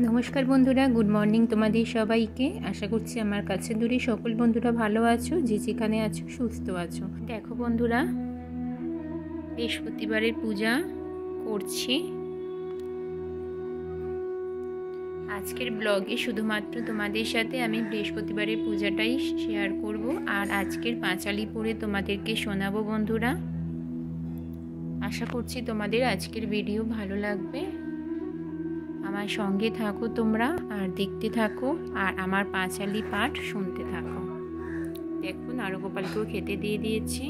নমস্কার বন্ধুরা, good morning তোমাদের সবাইকে। আশা করছি আমার কাছে দূরে সকল বন্ধুরা ভালো আছো, যে যেখানে আছো সুস্থ আছো। দেখো বন্ধুরা, বৃহস্পতিবারের পূজা করছি। আজকের ব্লগে শুধুমাত্র তোমাদের সাথে আমি বৃহস্পতিবারের পূজাটাই শেয়ার করব, আর আজকের পাঁচালি পড়ে তোমাদেরকে শোনাবো বন্ধুরা। আশা করছি তোমাদের আজকের ভিডিও ভালো লাগবে। আমার সঙ্গে থাকো তোমরা, আর দেখতে থাকো, আর আমার পাঁচালি পাঠ শুনতে থাকো। দেখুন, আরও গোপালকেও খেতে দিয়ে দিয়েছি।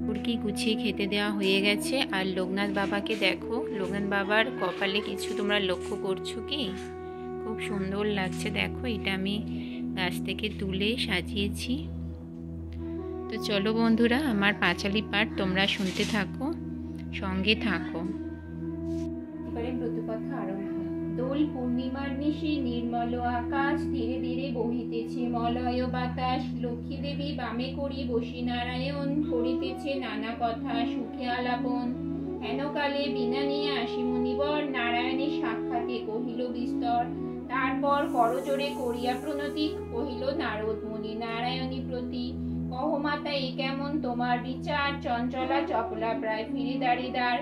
মুরগি গুছিয়ে খেতে দেওয়া হয়ে গেছে। আর লোকনাথ বাবাকে দেখো, লোকনাথ বাবার কপালে কিছু তোমরা লক্ষ্য করছো কি? খুব সুন্দর লাগছে। দেখো, এটা আমি গাছ থেকে তুলে সাজিয়েছি। তো চলো বন্ধুরা, আমার পাঁচালি পাঠ তোমরা শুনতে থাকো, সঙ্গে থাকো। এবারে ব্রতকথা আরম্ভ। দোল পূর্ণিমার নিশি নির্মল আকাশ, ধীরে ধীরে বহিতেছে মলয় বাতাস। লক্ষ্মী দেবী বামে করি বসি নারায়ণ, করিতেছে নানা কথা সুখে আলাপন। হেনকালে বিনা নিয়ে আসি মুনিবর, নারায়ণের সাক্ষাতে কহিল বিস্তর। তারপর করজোড়ে করিয়া প্রণতি, কহিল নারদ মুনি নারায়ণী প্রতি। কহমাতা এ কেমন তোমার বিচার, চঞ্চলা চপলা প্রায় ফিরে দাঁড়িদার।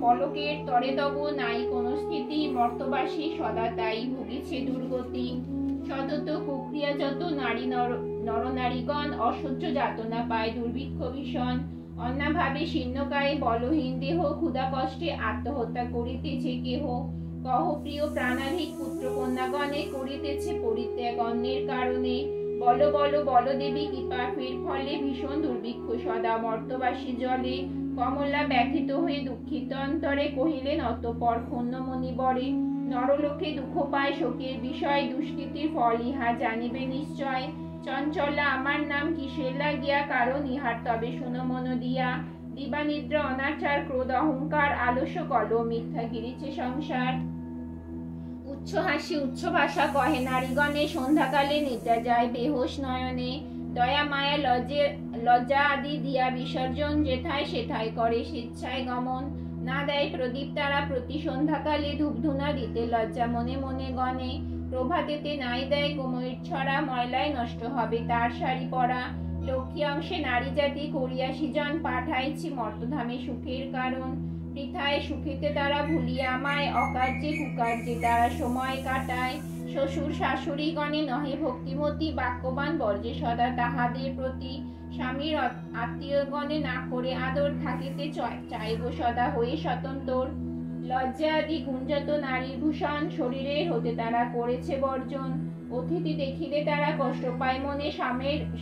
পলকের তরে তব নাই কোন স্থিতি, মর্তবাসী সদা তাই ভুগিছে দুর্গতি। সতত কুক্রিয়া যত নারী নরনারীগণ, অসহ্য যাতনা পায় দুর্ভিক্ষ ভীষণ। অন্নাভাবে শীর্ণকায়ে বলহীন দেহ, ক্ষুধা কষ্টে আত্মহত্যা করিতেছে কেহ। কহ প্রিয় প্রাণাধিক পুত্র কন্যাগণে, করিতেছে পরিত্যাগ অন্যের কারণে। বলো বলো বল দেবী কি পাপের ফলে, ভীষণ দুর্ভিক্ষ সদা মর্তবাসী জলে। কমলা ব্যথিত হয়ে দুঃখিত অন্তরে, কহিলেন অতঃপর ক্ষুণ্ণ মণিবরে। নরলোকে দুঃখ পায় শোকের বিষয়, দুষ্কৃতির ফল ইহা জানিবে নিশ্চয়। চঞ্চলা আমার নাম কিসের লাগিয়া, কারণ ইহার তবে শুনো মন দিয়া। দিবানিদ্রা অনাচার ক্রোধ অহংকার, আলস্য কলহ মিথ্যা গিরিছে সংসার। উচ্চ হাসি উচ্চ ভাষা কহে নারীগণে, সন্ধ্যাকালে নিদ্রা যায় বেহোশ নয়নে। দয়া মায়া লজ্জা আদি দিয়া বিসর্জন, যেথায় সেথায় করে স্বেচ্ছায় গমন। না দেয় প্রদীপ তারা প্রতি সন্ধ্যাকালে, ধূপধুনা দিতে লজ্জা মনে মনে গণে। প্রভাতেতে নাই দেয় কোমরের ছড়া, ময়লায় নষ্ট হবে তার শাড়ি পরা। লক্ষ্মী অংশে নারী জাতি করিয়া সৃজন, পাঠাইছি মর্তধামে সুখের কারণ। বৃথায় সুখেতে তারা ভুলিয়া আমায়, অকার্যে কুকার্যে তারা সময় কাটায়। শ্বশুর শাশুড়ি গণে নহে ভক্তিমতী, বাক্যবান বর্জে সদা তাহাদের প্রতি। স্বামীর আত্মীয় গণে না করে আদর, থাকিতে চাইব সদা হয়ে স্বতন্ত্র। লজ্জা আদি গুঞ্জত নারীর ভূষণ, শরীরের হতে তারা করেছে বর্জন। অতিথি দেখিলে তারা কষ্ট পায় মনে,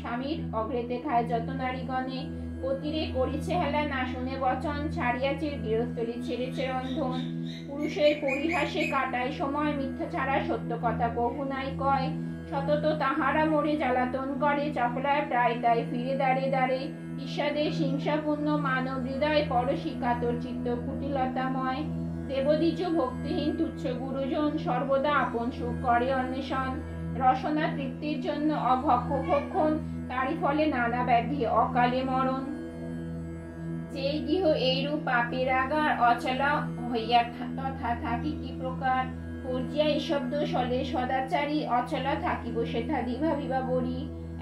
স্বামীর অগ্রেতে খায় যত নারীগণে। পতিরে করিছে হেলা না শুনে বচন, ছাড়িয়াছে গৃহস্থলী ছেড়েছে রন্ধন। পুরুষের পরিহাসে কাটায় সময়, মিথ্যা ছাড়া সত্য কথা কহু নাই কয়। সতত তাহারা মোরে জ্বালাতন করে, চপলায় প্রায় তাই ফিরে দাঁড়ে দাঁড়ে। ঈর্ষাদের হিংসাপূর্ণ মানব হৃদয়, পরশী কাতর চিত্ত কুটিলতাময়। দেবদ্বিজ ভক্তিহীন তুচ্ছ গুরুজন, সর্বদা আপন সুখ করে অন্বেষণ। রসনা তৃপ্তির জন্য অভক্ষ ভক্ষণ, তারই ফলে নানা ব্যাধি অকালে মরণ। যেই গৃহ এইরূপ পাপের আগার, অচলা হইয়া তথা থাকি কি প্রকার। পর্যায় শব্দ সলে সদাচারী, অচলা থাকিব সেথা ভাবিবা বরি।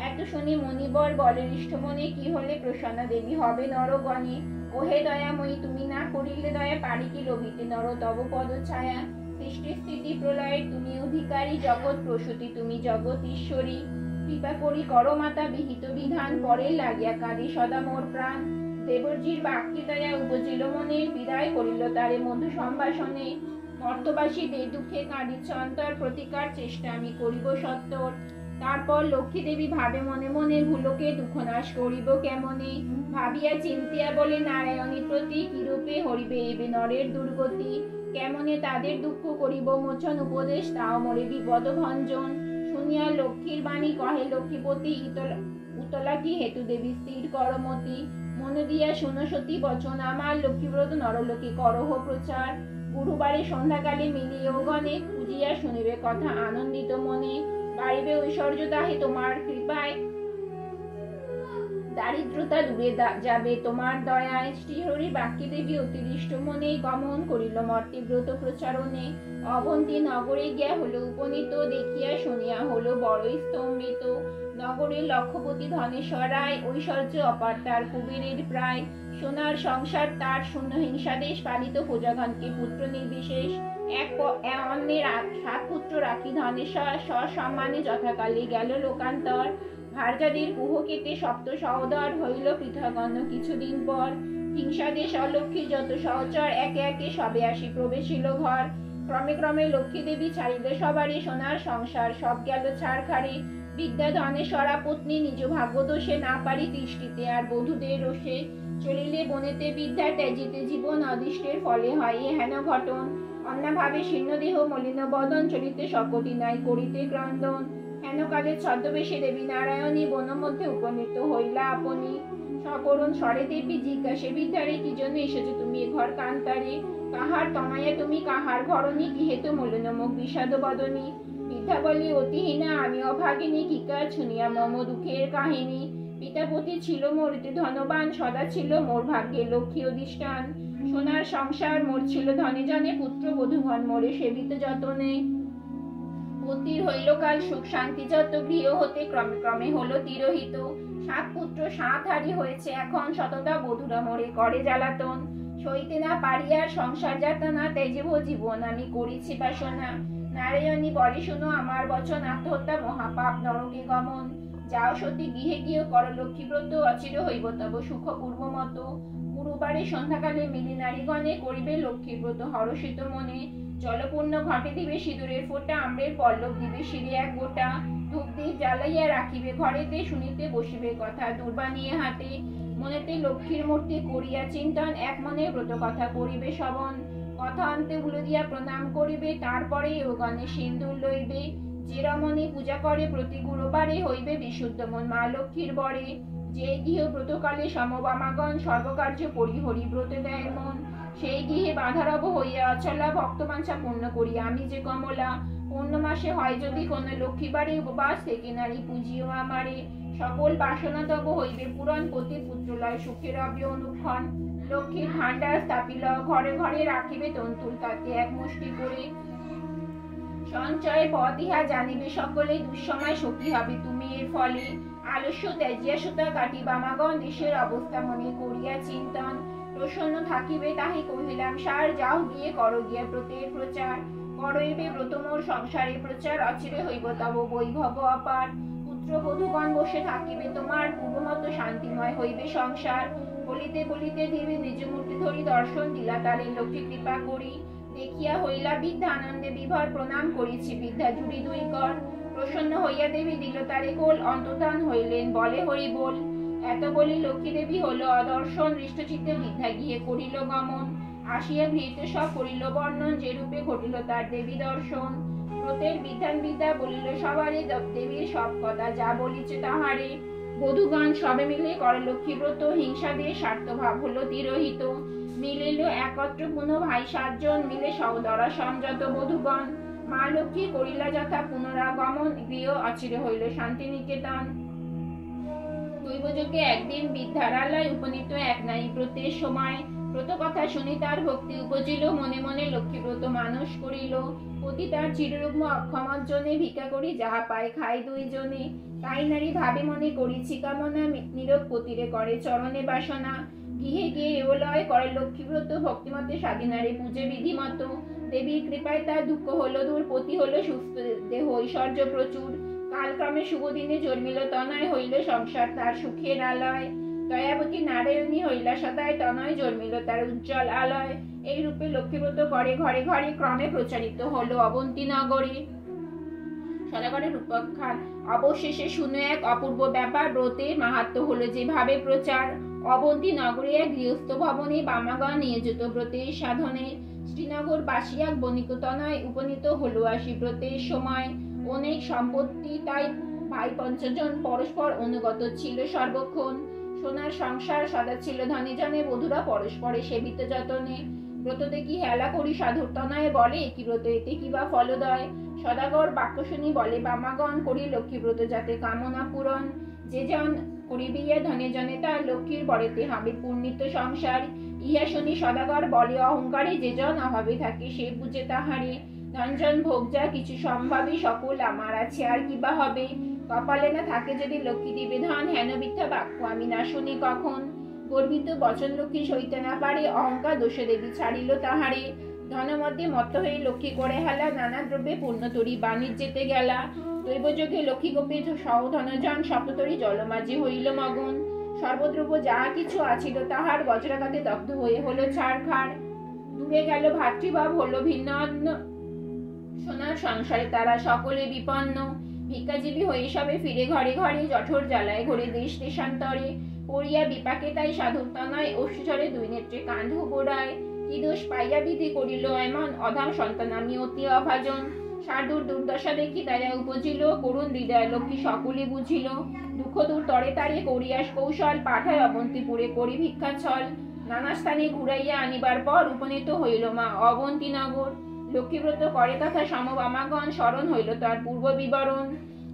এত শুনি মণিবর বলে হৃষ্টমনে, কি হলে প্রসন্না দেবী হবে নরগণে। ওহে দয়াময়ী তুমি না করিলে দয়া, পারি কি লোভিতে নর তব পদ ছায়া। সৃষ্টি স্থিতি প্রলয়ের তুমি অধিকারী, জগৎ প্রসূতি তুমি জগৎ ঈশ্বরী। কৃপা করি করো মাতা বিহিত বিধান, পরে লাগিয়া কাঁদি সদা মোর প্রাণ। দেবর্জির বাক্যে দয়া উপজিল মনে, বিদায় করিল তারে মধু সম্ভাষণে। মর্তবাসীদের দুঃখে কাঁদিছে অন্তর, প্রতিকার চেষ্টা আমি করিব সত্তর। তারপর লক্ষ্মী দেবী ভাবে মনে মনে, ভুলোকে দুঃখ নাশ করিব কেমনে। ভাবিয়া চিন্তিয়া বলে নারায়ণী প্রতি, কিরূপে হরিবে এবে নরের দুর্গতি। কেমনে তাদের দুঃখ করিব মোচন, উপদেশ তাও মোরে বিপদ ভঞ্জন। শুনিয়া লক্ষ্মীর বাণী কহে লক্ষ্মীপতি, উতলা কি হেতু দেবী স্থির করমতি। মন দিয়া শুনো সতী বচন আমার, লক্ষ্মীব্রত নরলোকে করহ প্রচার। গুরুবারে সন্ধ্যাকালে মিলিও গণে, খুঁজিয়া শুনিবে কথা আনন্দিত মনে। বাড়িবে ঐশ্বর্য তাহে তোমার কৃপায়, দারিদ্রতা দূরে যাবে তোমার দয়ায়। শ্রীহরি বাক্যে দেবী অতিরিষ্ট মনে গমন করিল মর্তে ব্রত প্রচারণে। অবন্তী নগরে গিয়া হলো উপনীত, দেখিয়া শুনিয়া হলো বড়ই স্তম্ভিত। নগরের লক্ষপতি ধনেশ্বর রায়, ঐশ্বর্য অপার তার কুবেরের প্রায়। সোনার সংসার তার শূন্য হিংসাদেশ, পালিত প্রজাগণকে পুত্র নির্বিশেষ। এক অন্যের 7 পুত্র রাখি ধনেশ্বর, সসম্মানে যথাকালে গেল লোকান্তর। ভার্যাদের কুহ কেটে সপ্ত সহোদর, হইল পৃথক অন্য কিছুদিন পর। হিংসাদেশ অলক্ষ্মী যত সহচর, একে একে সবে আসি প্রবেশিল ঘর। ক্রমে ক্রমে লক্ষ্মী দেবী ছাড়িল সবারই, সোনার সংসার সব গেল ছাড়খাড়ি। বিদ্যা ধনেশ্বরা পত্নী নিজ ভাগ্য দোষে, না পারি তিষ্ঠিতে আর বধূদের রোষে। চলিলে বনেতে বিদ্যা, ত্যাজিতে জীবন, অদিষ্টের ফলে হয় হেন ঘটন। অন্যভাবে শীর্ণ দেহ মলিন বদন, চলিতে সকটি নাই করিতে ক্রন্দন। হেনকালে ছদ্মবেশে দেবী নারায়ণী, বন মধ্যে উপনীত হইলা আপনি। সকরুণ স্বরে দেবী জিজ্ঞাসে বিদ্যারে, কি জন্য এসেছো তুমি এ ঘর কান্তারে? কাহার তনয়া তুমি, কাহার ঘরণী, কি হেতু মলিন মুখ বিষাদ বদনী? বিদ্যা বলি অতিহীনা আমি অভাগিনী, কি কাজ শুনিয়া মম দুঃখের কাহিনী। পিতাপতি ছিল মোর ধনবান, সদা ছিল মোর ভাগ্যে লক্ষ্মী অধিষ্ঠান। সোনার সংসার মোর ছিল ধনে জনে, পুত্র বধূগণ মোরে সেবিত যতনে। পতির হইল কাল সুখ শান্তি যত, গৃহ হতে ক্রমে ক্রমে হলো তিরোহিত। 7 পুত্র 7 হারি হয়েছে এখন, শততা বধূরা মোরে করে জ্বালাতন। সইতে না পারিয়ার সংসার যাতনা, তেজেব জীবন আমি করিছি বাসনা। নারায়ণী বলে শুনো আমার বচন, আত্মহত্যা মহাপাপ নরকে গমন। যাও সতী গৃহে গিয়ে কর লক্ষ্মী ব্রত, অচির হইব তব সুখ পূর্বমত। গুরুবারে সন্ধ্যাকালে মিলি নারীগণে, করিবে লক্ষ্মী ব্রত হরষিত মনে। জলপূর্ণ ঘটে দিবে সিঁদুরের ফোঁটা, আম্রের পল্লব দিবে শিরে এক গোটা। ধূপ দীপ জ্বালাইয়া রাখিবে ঘরেতে, শুনিতে বসিবে কথা দূর্বা নিয়ে হাতে। মনেতে লক্ষ্মীর মূর্তি করিয়া চিন্তন, এক মনে ব্রত কথা করিবে শ্রবণ। কথা অন্তে উলো দিয়া প্রণাম করিবে, তারপরে ওগণে সিন্দুর লইবে। যে রমণী পূজা করে প্রতি গুরুবারে, হইবে বিশুদ্ধ মন মা লক্ষ্মীর বরে। যে গৃহ ব্রতকালে সমবামাগণ, সর্বকার্য পরিহরি ব্রতে দেয় মন। সেই গৃহে বাধারব হইয়া অচলা, ভক্তবাঞ্ছা পূর্ণ করি আমি যে কমলা। পূর্ণমাসে হয় যদি কোন লক্ষ্মীবারে, উপবাস থেকে নারী পুজিও আমারে। সকল বাসনা তব হইবে পূরণ, পতি পুত্রলয় সুখের রবে অনুক্ষণ। লক্ষ্মীর ভাণ্ডার স্থাপিল ঘরে ঘরে, রাখিবে তন্তুল তাতে এক মুষ্টি করে। সঞ্চয় পথ ইহা জানিবে সকলে, দুঃসময় সখী হবে তুমি এর ফলে। আলস্য ত্যাজিয়া সুতা কাটি বামাগণ, দেশের অবস্থা মনে করিয়া চিন্তন। প্রসন্ন থাকিবে তাহি কহিলাম সার, যাও গিয়ে করো গিয়া ব্রতের প্রচার। করইবে ব্রত মোর সংসারে প্রচার, অচিরে হইব তব বৈভব অপার। পুত্র বধূগণ বসে থাকিবে তোমার, পূর্বমত শান্তিময় হইবে সংসার। বলিতে বলিতে দেবী নিজ মূর্তি ধরি, দর্শন দিলা তারে লক্ষ্মী কৃপা করি। দেখিয়া হইলা বিদ্যা আনন্দে বিভর, প্রণাম করিছি বিদ্যা জুড়ি 2 কর। প্রসন্ন হইয়া দেবী দিল তারে কোল, অন্তর্ধান হইলেন বলে হরি বল। এত বলি লক্ষ্মী দেবী হলো অদর্শন, হৃষ্টচিত্তে বিদ্যা গৃহে করিল গমন। আসিয়া গৃহীতে সব করিল বর্ণন, যে রূপে ঘটিল তার দেবী দর্শন। ব্রতের বিধান বিদ্যা বলিল সবারে, দেবীর সব কথা যা বলিছে তাহারে। বধূগণ সবে মিলে করে লক্ষ্মী ব্রত, হিংসা দিয়ে স্বার্থভাব হলো তিরোহিত। মিলিল একত্র পুনঃ ভাই 7 জন, মিলে সহদরা সংযত বধূগণ। মা লক্ষ্মী করিলা যথা পুনরাগমন, গৃহ অচিরে হইল শান্তি নিকেতন। দৈবযোগে একদিন বিদ্যারালয় উপনীত এক নারী ব্রতের সময়। ব্রত কথা শুনি তার ভক্তি উপজিল, মনে মনে লক্ষ্মী ব্রত মানুষ করিল। পতি তার চিররুগ্ম অক্ষমত জনে, ভিক্ষা করি যাহা পায় খাই 2 জনে। তাই নারী ভাবে মনে করিছি কামনা, নীরব পতিরে করে চরণে বাসনা। গৃহে গিয়ে এওলয় করে লক্ষ্মী ব্রত, ভক্তিমতে স্বাধীনারে পূজে বিধিমত। দেবীর কৃপায় তার দুঃখ হলো দূর, পতি হলো সুস্থ, দেহ ঐশ্বর্য প্রচুর। কালক্রমে শুভ দিনে জন্মিল তনয়, হইল সংসার তার সুখের আলয়। দয়াবতী নারায়ণী হইলা সদায় তনয়, জন্মিল তার উজ্জ্বল আলয়। এই রূপে লক্ষ্মীব্রত করে ঘরে ঘরে, ক্রমে প্রচারিত হলো অবন্তী নগরে। সদাগরের রূপক্ষার অবশেষে শুনে এক অপূর্ব ব্যাপার, ব্রতের মাহাত্ম্য হলো যেভাবে প্রচার। অবন্তী নগরে এক গৃহস্থ ভবনে, বামাগণ নিয়োজিত ব্রতের সাধনে। শ্রীনগর বাসী এক বণিক তনয়, উপনীত হলো আসি ব্রতের সময়। অনেক সম্পত্তি তাই ভাই 5 জন, পরস্পর অনুগত ছিল সর্বক্ষণ। সোনার সংসার সদা ছিল ধনে জনে, বধূরা পরস্পরে সেবিত যতনে। ব্রত দেখি হেলা করি সাধুর তনয়ে, বলে কি ব্রত এতে কি বা ফলদয়। সদাগর বাক্য শুনি বলে বামাগণ, করি লক্ষ্মী ব্রত যাতে কামনা পূরণ। যে জন করিবিয়া ধনে জনে তার লক্ষ্মীর বরেতে হবে পূর্ণিত সংসার। ইহা শুনি সদাগর বলে অহংকারে, যে জন অভাবে থাকে সে বুঝে তাহারে। ধনজন ভোগ যা কিছু সম্ভাবী, সকল আমার আছে আর কিবা হবে। কপালে না থাকে যদি লক্ষ্মী দিবে ধন, হেন মিথ্যা বাক্য আমি না শুনি কখন। গর্বিত বচন লক্ষ্মী সইতে না পারে, অহংকার দোষে দেবী ছাড়িল তাহারে। ধনমধ্যে মত্ত হয়ে লক্ষ্মী করে হেলা, নানা দ্রব্যে পূর্ণ তরি বাণিজ্যেতে গেলা। দৈবযোগে লক্ষ্মী গোপে সহ ধনজন, সপ্ততরী জলমাঝি হইল মগন। সর্বদ্রব্য যা কিছু আছিল তাহার, বজ্রাঘাতে দগ্ধ হয়ে হলো ছাড়খাড়। দূরে গেল ভাতৃভাব, হলো ভিন্ন অন্য, সোনার সংসারে তারা সকলে বিপন্ন। ভিক্ষাজীবী হয়ে সবে ফিরে ঘরে ঘরে, জঠর জ্বালায় ঘরে দেশ দেশান্তরে। পড়িয়া বিপাকে তাই সাধুর তনয়, অশ্রুঝরে দুই নেত্রে কান্ধ বোড়ায়। কি দোষ পাইয়া বিধি করিল এমন, অধাম সন্তান আমি অতি অভাজন। সাধুর দুর্দশা দেখি দয়া উপজিল, করুণ হৃদয় লক্ষ্মী সকলে বুঝিল। দুঃখ দূর তরে তারে করিয়াস কৌশল, পাঠায় অবন্তীপুরে করি ভিক্ষা ছল। নানা স্থানে ঘুরাইয়া আনিবার পর, উপনীত হইল মা অবন্তী নগর। লক্ষ্মীব্রত করে তথা সমবামাগণ, স্মরণ হইল তার পূর্ব বিবরণ।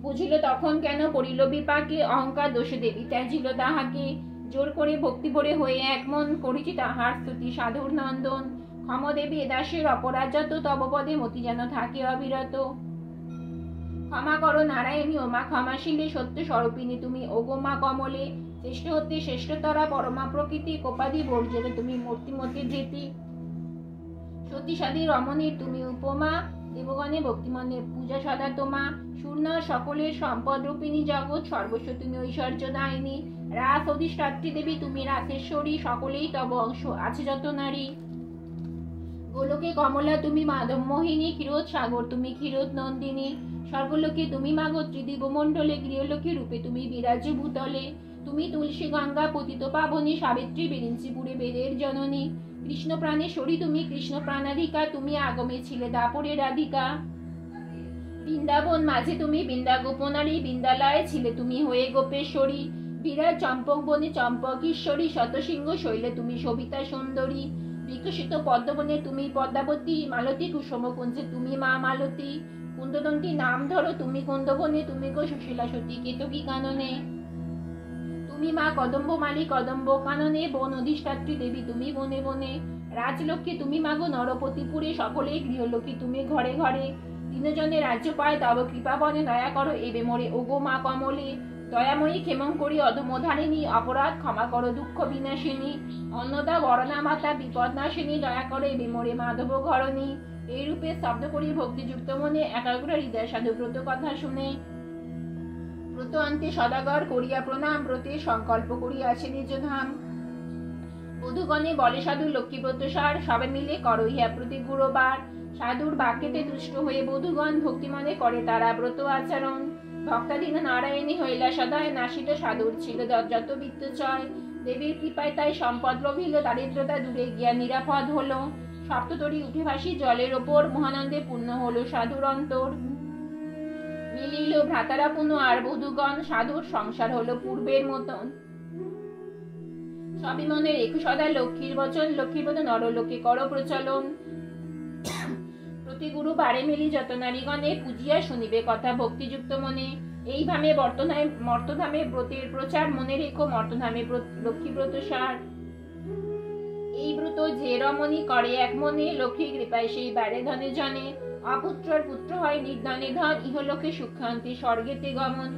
বুঝিল তখন কেন পড়িল বিপাকে, অহংকার দোষে দেবী ত্যাজিল তাহাকে। জোর করে ভক্তি ভরে হয়ে একমন, করিছি তাহার স্তুতি সাধুর নন্দন। ক্ষমদেবী দাসের অপরাধ যত, তব পদে মতি যেন থাকে অবিরত। ক্ষমা করো নারায়ণী ও মা ক্ষমাশীলে, সত্য স্বরূপিনী তুমি ওগো মা কমলে। শ্রেষ্ঠ হতে শ্রেষ্ঠতরা পরমা প্রকৃতি, কোপাদি বর্জনে তুমি মূর্তিমতি ধৃতি। সতী সাদী রমণীর তুমি উপমা, দেবগণে ভক্তিমনে পূজা সদা তোমা। শূন্য সকলের সম্পদ রূপিণী, জগৎ সর্বস্ব তুমি ঐশ্বর্য দায়িনী। রাস অধিষ্ঠাত্রী দেবী তুমি রাসেশ্বরী, সকলেই তব অংশ আছে যত নারী। গোলকে কমলা তুমি মাধব মোহিনী, ক্ষীরোদ সাগর তুমি ক্ষীরোদ নন্দিনী। স্বর্গলোকে তুমি মাগো ত্রিদিব মণ্ডলে, গৃহলোকে রূপে তুমি বিরাজ ভূতলে। তুমি তুলসী গঙ্গা পতিত পাবনী, সাবিত্রী বিরিঞ্চিপুরে বেদের জননী। কৃষ্ণ প্রাণেশ্বরী তুমি কৃষ্ণ প্রাণাধিকা, তুমি আগমে ছিলে দাপরে রাধিকা। বৃন্দাবন মাঝে তুমি বৃন্দা গোপনারী, বৃন্দালয়ে ছিলে তুমি হয়ে গোপেশ্বরী। বিরাট চম্পক বনে চম্পকীশ্বরী, শতসিংহ শৈলে তুমি সবিতা সুন্দরী। বিকশিত পদ্মবনে তুমি পদ্মাবতী, মালতী কুসুম কুঞ্জে তুমি মা মালতী। কুন্দদন্তী নাম ধরো তুমি কুন্দবনে, তুমি গো সুশীলা সতী কেতকী কাননে। তুমি মা কদম্ব মালি কদম্ব কাননে, বন অধিষ্ঠাত্রী দেবী তুমি বনে বনে। রাজলক্ষ্মী তুমি মাগো নরপতিপুরে, সকলে গৃহলক্ষ্মী তুমি ঘরে ঘরে। তিনজনে রাজ্য পায় তব কৃপা বনে, দয়া করো এবে মোরে ওগো মা কমলে। দয়াময়ী ক্ষেমং করি অধমধারিণী, অপরাধ ক্ষমা করো দুঃখ বিনাশিনী। অন্নদা বরণা মাতা বিপদ নাশিনী, দয়া করো এবে মোরে মাধব ঘরণী। এই রূপে স্তব্ধ করি ভক্তিযুক্ত মনে, একাগ্র হৃদয় সাধু ব্রত কথা শুনে। ব্রত অন্তে সদাগর করিয়া প্রণাম, ব্রতে সংকল্প করিয়াছে নিজ ধাম। বধূগণে বলে সাধু লক্ষ্মীব্রত সার, সবে মিলে করো ইহা প্রতি গুরুবার। সাধুর বাক্যেতে তুষ্ট হয়ে বধূগণ, ভক্তি মনে করে তারা ব্রত আচরণ। ভক্তাধীন নারায়ণী হইলা সদায়, নাসিত সাধুর ছিল যত বিত্ত চয়। দেবীর কৃপায় তাই সম্পদ রহিল, দারিদ্রতা দূরে গিয়া নিরাপদ হলো। সপ্ততরী উঠে ভাসি জলের ওপর, মহানন্দে পূর্ণ হলো সাধুর অন্তর। মিলিল ভ্রাতারা পুনঃ আর বধূগণ, সাধুর সংসার হলো পূর্বের মতন। সবই মনে রেখো সদা লক্ষ্মীর বচন, লক্ষ্মীপদ নরলোকে করো প্রচলন। প্রতি গুরুবারে মিলি যত নারীগণে, পূজিয়া শুনিবে কথা ভক্তিযুক্ত মনে। এইভাবে মর্তধামে ব্রতের প্রচার, মনে রেখো মর্তধামে লক্ষ্মীব্রত সার। এই ব্রত যে রমণী করে এক মনে, লক্ষ্মী কৃপায় সেই বারে ধনে জনে। অপুত্রর পুত্র হয় নির্ধনে ধন, ইহলোকে সুখান্তি স্বর্গেতে গমন।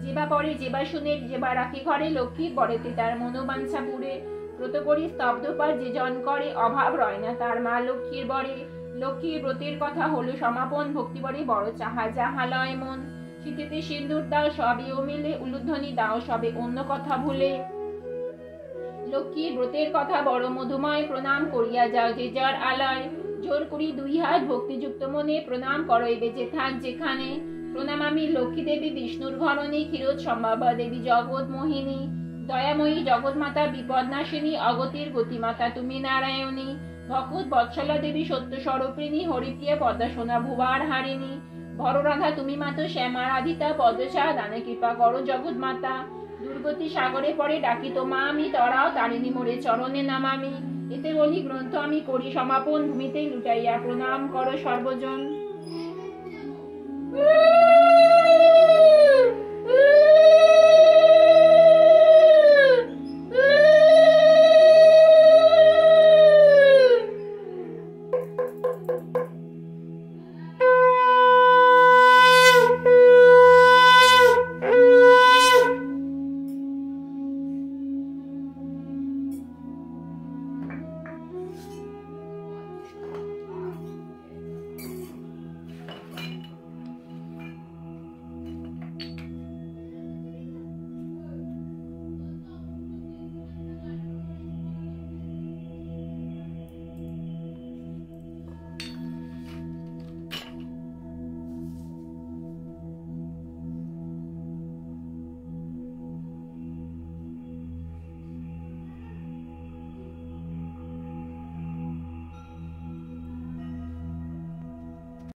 যেবা পরে যেবা শুনে যেবা রাখে ঘরে, লক্ষ্মী বরেতে তার মনোবাঞ্ছা পুরে। ব্রত করি স্তব্ধ পার যে জন করে, অভাব রয় না তার মা লক্ষ্মীর বরে। লক্ষ্মীর ব্রতের কথা হলো সমাপন, ভক্তি বরে বড় চাহা যাহা লয় মন। শীতেতে সিন্দুর দাও সবে ও মিলে, উলুধ্বনি দাও সবে অন্য কথা ভুলে। লক্ষ্মীর ব্রতের কথা বড় মধুময়, প্রণাম করিয়া যাও যে যার আলয়। জোর করি দুই হাত ভক্তিযুক্ত মনে, প্রণাম করো এবে যে থাক যেখানে। প্রণাম আমি লক্ষ্মী দেবী বিষ্ণুর ঘরণী, ক্ষীরোদ সম্ভাবা দেবী জগৎ মোহিনী। দয়াময়ী জগৎ মাতা বিপদ নাশিনী, অগতির গতিমাতা তুমি নারায়ণী। ভকত বৎসলা দেবী সত্য স্বরূপিণী, হরিপ্রিয়া পদ্মা সোনা ভুবার হারিণী। ভররাধা তুমি মাতো শ্যামা রাধিতা, পদচা দানে কৃপা করো জগৎ মাতা। দুর্গতি সাগরে পরে ডাকি তোমা আমি, তরাও তারিণী মোরে চরণে নামামি। এতে বলি গ্রন্থ আমি করি সমাপন, ভূমিতেই লুটাইয়া প্রণাম করো সর্বজন।